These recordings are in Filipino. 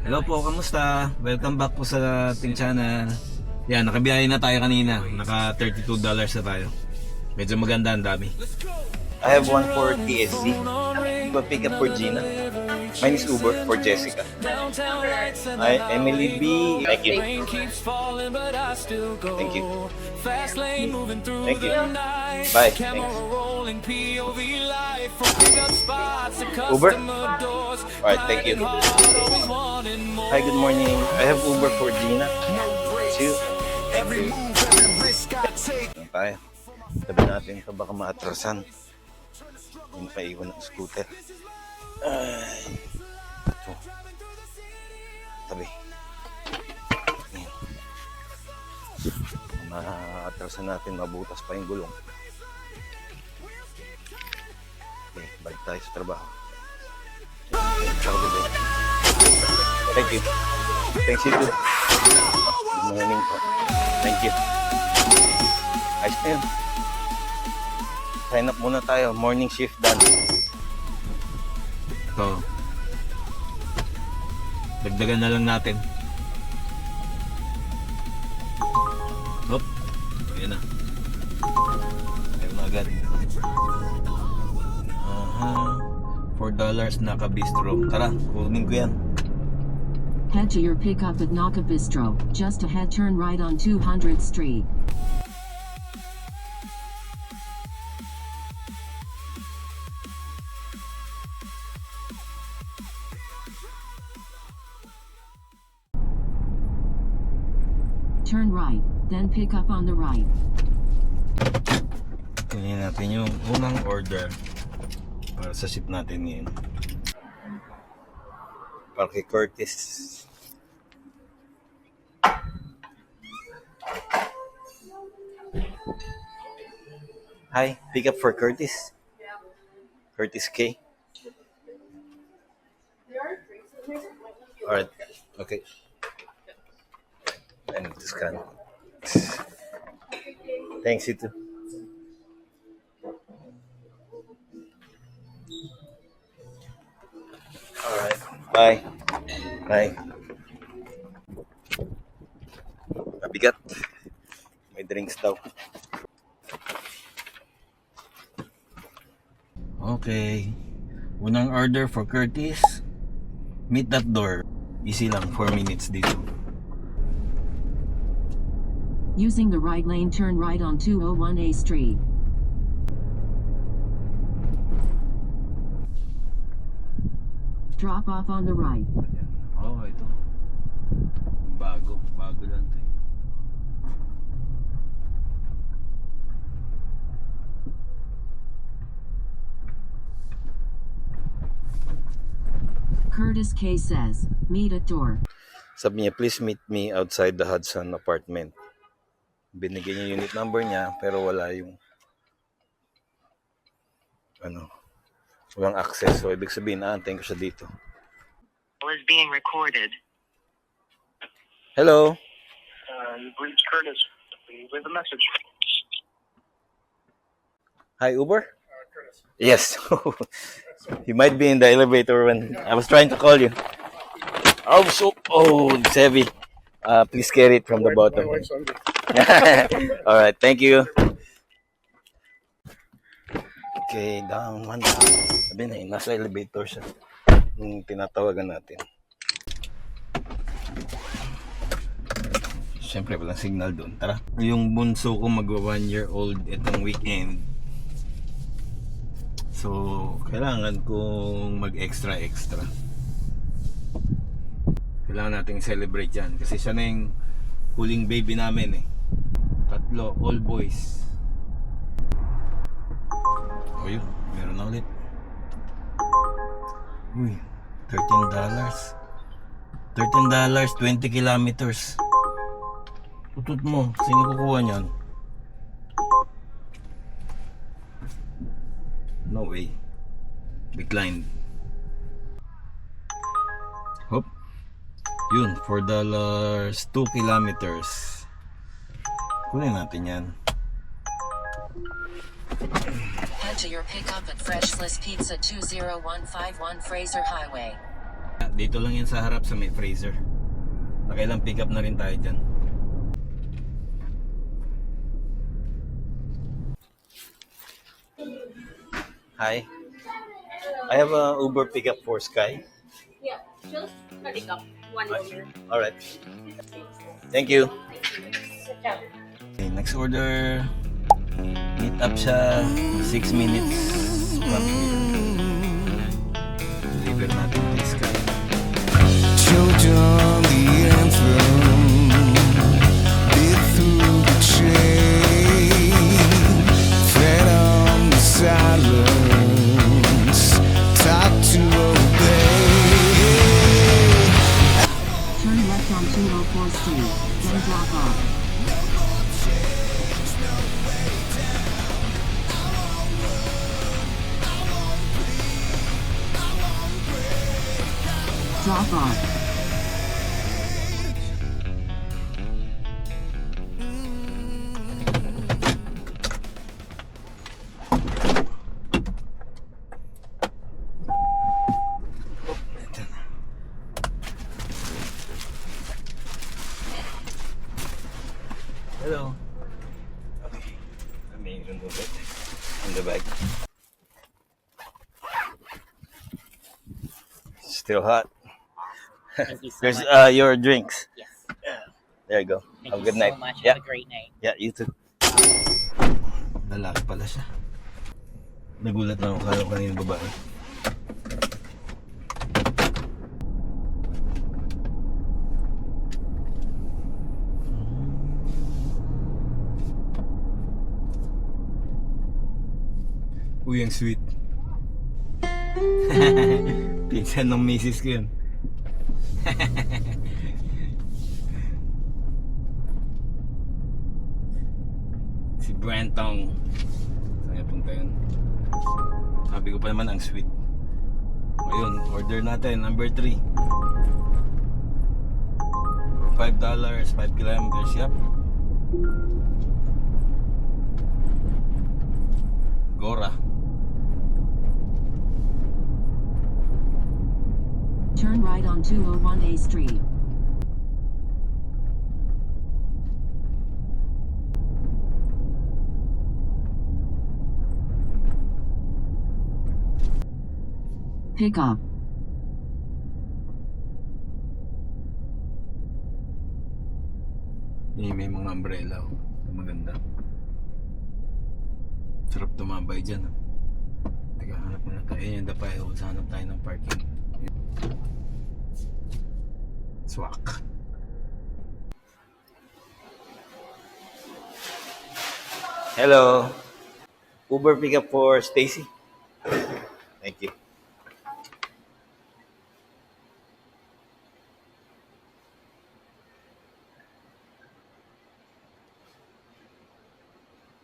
Hello po, kamusta? Welcome back po sa ating channel. Yan, nakabiyahe na tayo kanina. Naka $32 na tayo. Medyo maganda, ang dami. I have one for TSC. But pick up for Gina. Mine is Uber for Jessica. Hi, Emily B. Thank you. Thank you. Thank you. Bye. Thanks. Uber? Alright, thank you. Hi, good morning. I have Uber for Gina. Two. Thank you. Ano tayo? Tabi natin ito, baka maatrasan. Yung paiwan ng scooter. Ay. Ito. Tabi. Ayan. Maatrasan natin, mabutas pa yung gulong. Okay, balik tayo sa trabaho. Thank you. Thanks you too. Good morning po. Thank you. Ayos na yun. Sign up muna tayo. Morning shift done. Ito. Dagdagan na lang natin. Hop. Ayan na. Ayan na agad. $4 Naka Bistro. Tara, kunin ko yan. Head to your pickup at Naka Bistro. Just ahead, turn right on 200th Street. Turn right, then pick up on the right. Kunin natin yung unang order para sa ship natin ngayon. Para kay Curtis. Hi, pick up for Curtis. Curtis K. Alright, okay. I need to scan. Thanks, you too. Alright, bye. Bye. Mabigat. May drinks daw. Okay. Unang order for Curtis. Meet that door. Easy lang, 4 minutes dito. Using the right lane, turn right on 201A Street. Drop off on the right. Oh, ito. Bago lang ito. Curtis K says, meet at door. Sabi niya, please meet me outside the Hudson apartment. Binigyan niya yung unit number niya, pero wala yung walang access. So, ibig sabihin, aantayin ko siya dito. Was being recorded. Hello? You've reached Curtis. Please leave a message. Hi, Uber? Curtis. Yes. You might be in the elevator when I was trying to call you. Oh, it's heavy. Please carry it from the bottom. My wife's hungry. All right, thank you. Okay, down one. Sabi na, nasa elevator siya. Yung tinatawagan natin. Siyempre, walang signal doon. Tara. Yung bunso ko magwa 1 year old itong weekend. So, kailangan kong mag-extra. Kailangan nating celebrate yan. Kasi siya na yung huling baby namin eh. 3, all boys. O yun, meron na ulit. Uy, $13. $13, 20 kilometers. Tutot mo, sino kukuha niyan? No way. Declined. Hop. Yun, $4, 2 kilometers. Kunin natin yan. Head to your pickup at Freshless Pizza 20151 Fraser Highway. Dito lang yan sa harap sa may Fraser. Nakailang pick up na rin tayo dyan. Hi. I have a Uber pickup for Sky. Yeah, just pick up one order. All right. Thank you. Okay, next order. Meet up siya 6 minutes from here. Deliver natin kay Sky. Choked on the anthem, bit through the chain, fed on the silence, taught to obey. Turn left on 204 Street, then drop off. Drop off. Hello. Okay. Let me remove it from the bag. Still hot. Thank you so There's much. your drinks. Yes. There you go. Thank Have a you good so night. much. Yeah. Have a great night. Yeah, you too. Lalaki pala siya. Nagulat na ako, kala ko kanina babae. Uy, ang sweet. Pinsan ng misis ko yun. Si Brentong. Saan niya punta yun? Sabi ko pa naman ang sweet. Ayun, order natin, number 3. For $5, 5 kilometers, yep. Gora. Turn right on 201A Street. Pick up. May mga umbrella, oh. Maganda. Sarap tumambay dyan, oh. Teka, hanap muna tayo. Ayan yung dapay, oh. Hanap tayo ng parking. Swak. Hello. Uber pickup for Stacy. Thank you.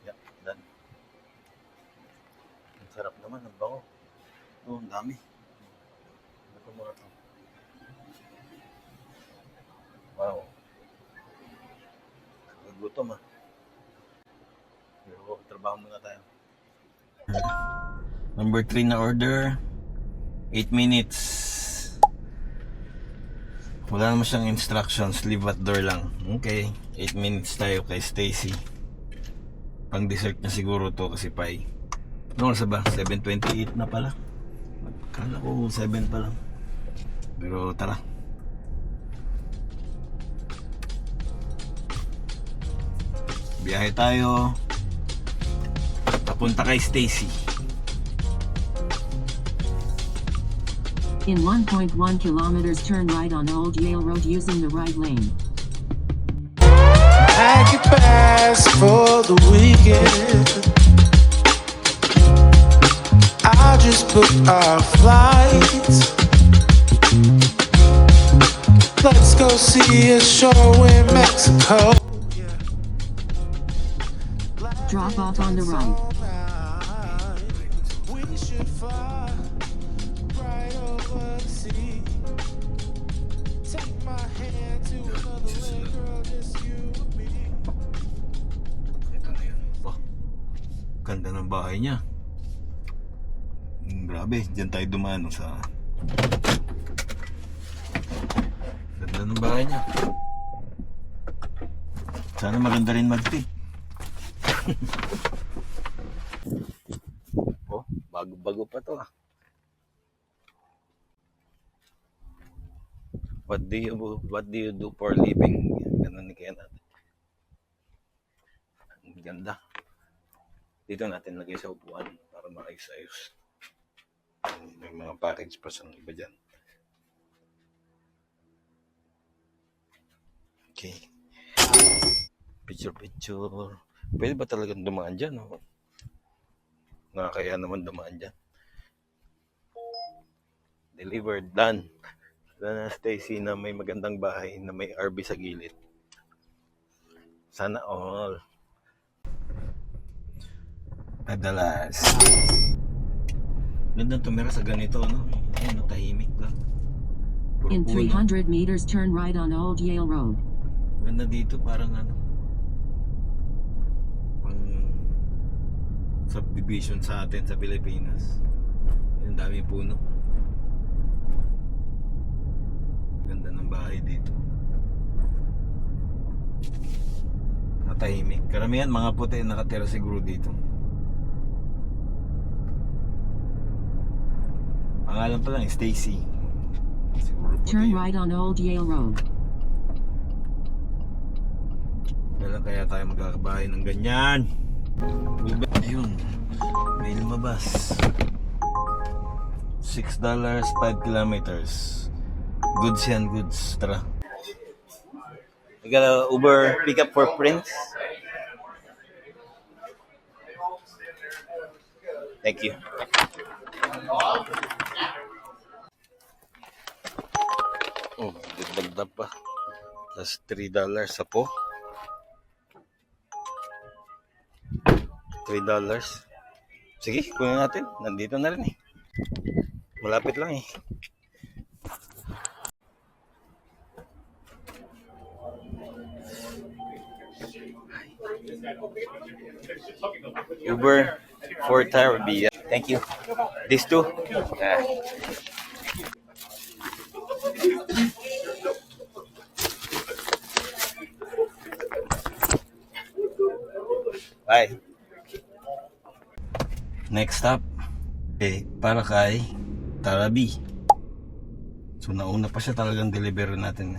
Yeah, done. Ang sarap naman, ang bango. Oh, ang dami. Ito muna to. Wow. Nagutom ah. Pero trabaho muna tayo. Number 3 na order. 8 minutes. Wala naman siyang instructions. Leave at door lang. Okay. 8 minutes tayo kay Stacy. Pang dessert na siguro to kasi pie. Ano oras ba? 7:28 na pala. Kala ko 7 pa lang. Pero tara. Biyahe tayo. Papunta kay Stacy. In 1.1 kilometers, turn right on Old Yale Road using the right lane. Pack your bags for the weekend. I just booked our flights. Let's go see a show in Mexico. Drop off on the right. We should fly right over the sea. Take my hand to another land, girl, just you and me. Ito na yun. Wow. Ganda ng bahay niya. Grabe, dyan tayo dumaan sa bahay niya. Sana maganda rin mag-tip. Oh, bago-bago pa to ah. What do you do for a living? Ganun ni kaya natin. Ang ganda. Dito natin lagay sa upuan para maayos-ayos. May mga package pa sa iba dyan. Okay. Picture. Pwede ba talagang dumaan dyan? O? Nakakaya naman dumaan dyan. Delivered. Done. Sana Stacy na may magandang bahay na may RV sa gilid. Sana all. Madalas. Ganda tumira sa ganito, no? Ayun, tahimik lang. Puro In puno. 300 meters, turn right on Old Yale Road. Ganda dito, parang ano, pang subdivision sa atin sa Pilipinas. Yung dami puno. Ganda ng bahay dito. Matahimik. Karamihan mga puti nakatira siguro dito. Pangalan pa lang, Stacy. Siguro puti Turn yun. right on Old Yale Road. Kailan kaya tayo magkakabahay ng ganyan? Ayun, may lumabas. $6, 5 kilometers. Goods yan, goods. Tara. I got a Uber pickup for Prince. Thank you. Oh, dagdag pa. Plus $3 sa po. $3. Sige, kunin natin. Nandito na rin eh. Malapit lang eh. Uber for Tarby. Thank you. These two? Yeah. Bye. Next stop, para kay Tarabi. So nauna pa siya talagang deliver natin.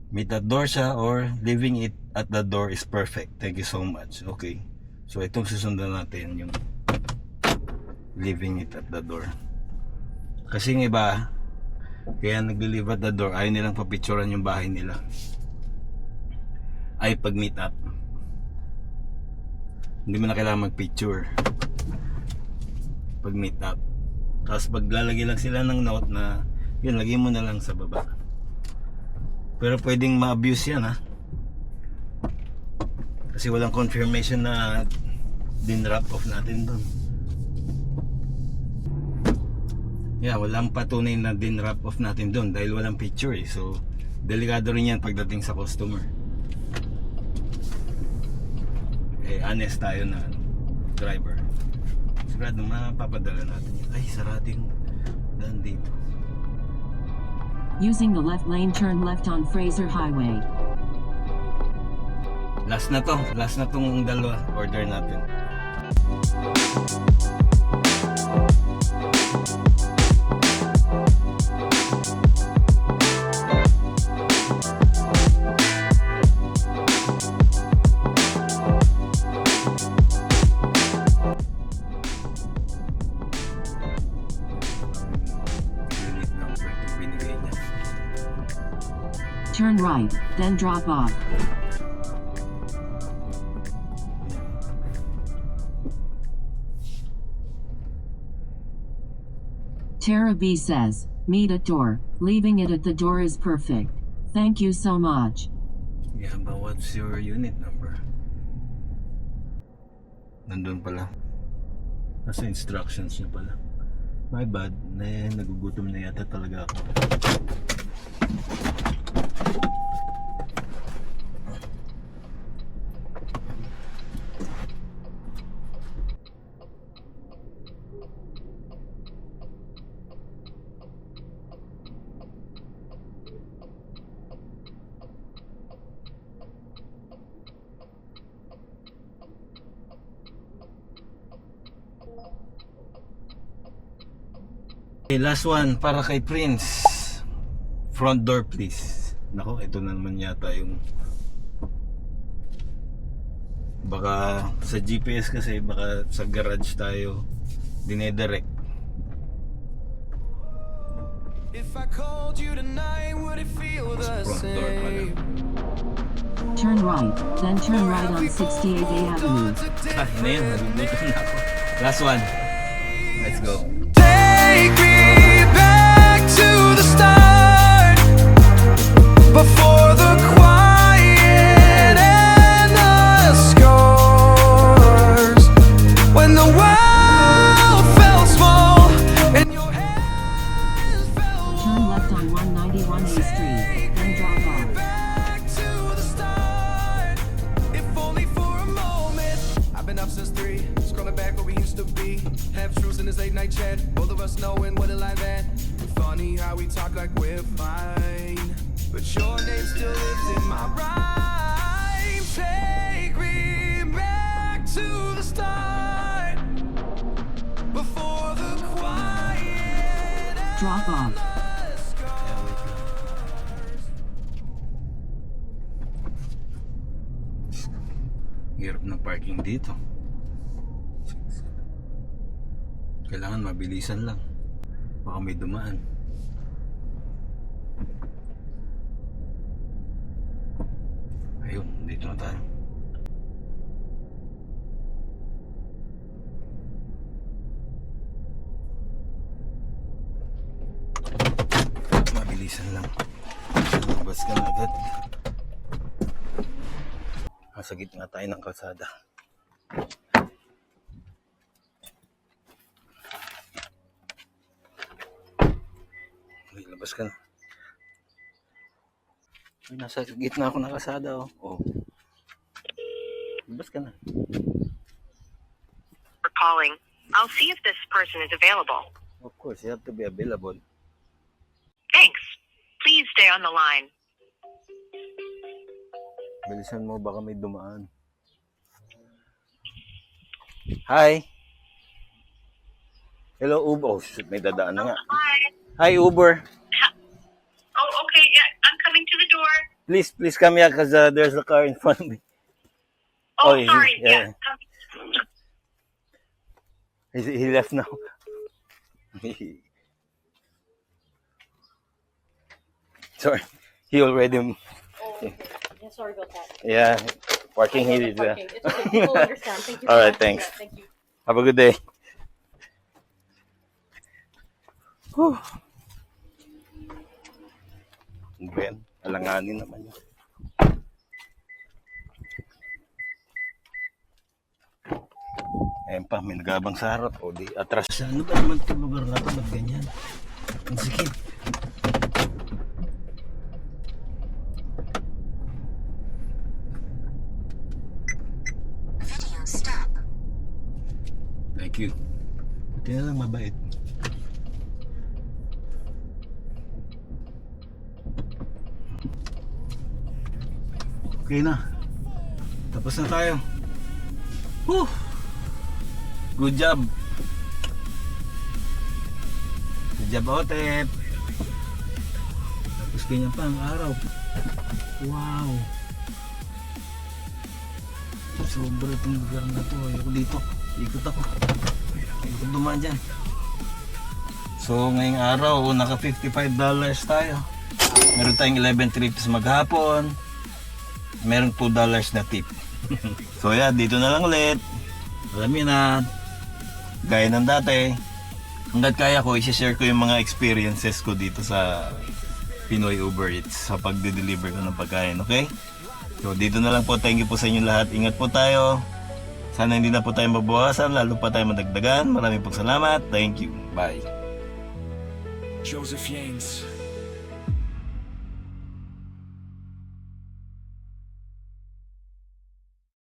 Meet at door siya or leaving it at the door is perfect. Thank you so much. Okay. So itong susundan natin yung leaving it at the door. Kasi ng iba, kaya nag-deliver at the door, ayaw nilang papicturan yung bahay nila. Ay pag meet up. Hindi mo na kailangan mag-picture pag meet up. Tapos paglalagay lang sila ng note na yun, lagay mo na lang sa baba. Pero pwedeng ma-abuse yan ha. Kasi walang confirmation na din-wrap off natin doon. Yeah, walang patunay na din-wrap off natin doon dahil walang picture eh. So, delikado rin yan pagdating sa customer. Honest tayo na driver. Sigurado mapapadala natin yan. Ay, sarado yung daan dito. Using the left lane, turn left on Fraser Highway. Last na tong dalawa order natin. Unit number yung binigay niya. Turn right, then drop off. Tara B says, meet at door. Leaving it at the door is perfect. Thank you so much. Yeah, but what's your unit number? Nandun pala. Nasa instructions niya pala. My bad. Nagugutom na yata talaga ako. Okay, last one para kay Prince. Front door please. Nako, ito na naman yata yung baka sa GPS kasi baka sa garage tayo dinedirect. If I called you tonight, would it feel the Front door pala. same? Turn right, then turn right on 68A Avenue. Ah, yun na yun, nagugutom na ako. Last one. Let's go. Take me back to the start, before the quiet and the scars, when the world felt small and your hands felt Turn left on 191A Street, then drop off. back to the start. If only for a moment. I've been up since 3, scrolling back where we used to be. Half truths in this late night chat, both of us knowing what it like that. Funny how we talk like we're fine, but your name still lives in my rhyme. Take me back to the start, before the quiet and Drop off. the scars. Hirap ng parking dito. Kailangan mabilisan lang. Baka may dumaan. Ayun, dito na tayo. Mabilisan lang. Labas ka na agad. Nasa gitna tayo ng kalsada. Uy, labas ka na. Uy, nasa gitna ako ng kalsada, oh. Oh. Labas ka na. For calling. I'll see if this person is available. Of course, you have to be available. Thanks. Please stay on the line. Bilisan mo, baka may dumaan. Hi. Hello, Uber. Oh, shoot, may dadaan na nga. Hi. Hi, Uber. Oh, okay. Yeah, I'm coming to the door. Please come here because there's a car in front of me. Oh, Oh, sorry. yeah. Yeah. He left now. Sorry. He already... Oh, okay. Yeah, sorry about that. Yeah. Parking I know here. the parking. It's okay. People understand. Thank you. All so right, much. thanks. Yeah, thank you. Have a good day. Whew. Ben, alanganin naman yun. Ayan pa, may nagabang sa harap. O di, atras. Ano ba naman itong lugar na ito? Ba't ganyan? Ang sikip. Thank you. Buti na lang mabait. Okay na. Tapos na tayo. Whew! Good job. Good job, Otep. Tapos ganyan pa ang araw. Wow. Sobra itong lugar na to. Ayoko dito. Ikot ako. Ikot dumaan dyan. So ngayong araw, naka $55 tayo. Meron tayong 11 trips maghapon. Meron $2 na tip. So yeah, dito na lang ulit. Alam niyo na, gaya ng dati, hanggat kaya ko, isi-share ko yung mga experiences ko dito sa Pinoy Uber Eats sa pagde-deliver ko ng pagkain, okay? So dito na lang po, thank you po sa inyo lahat. Ingat po tayo. Sana hindi na po tayo mabawasan, lalo pa tayo madagdagan. Maraming pong salamat. Thank you. Bye. Joseph Yanes.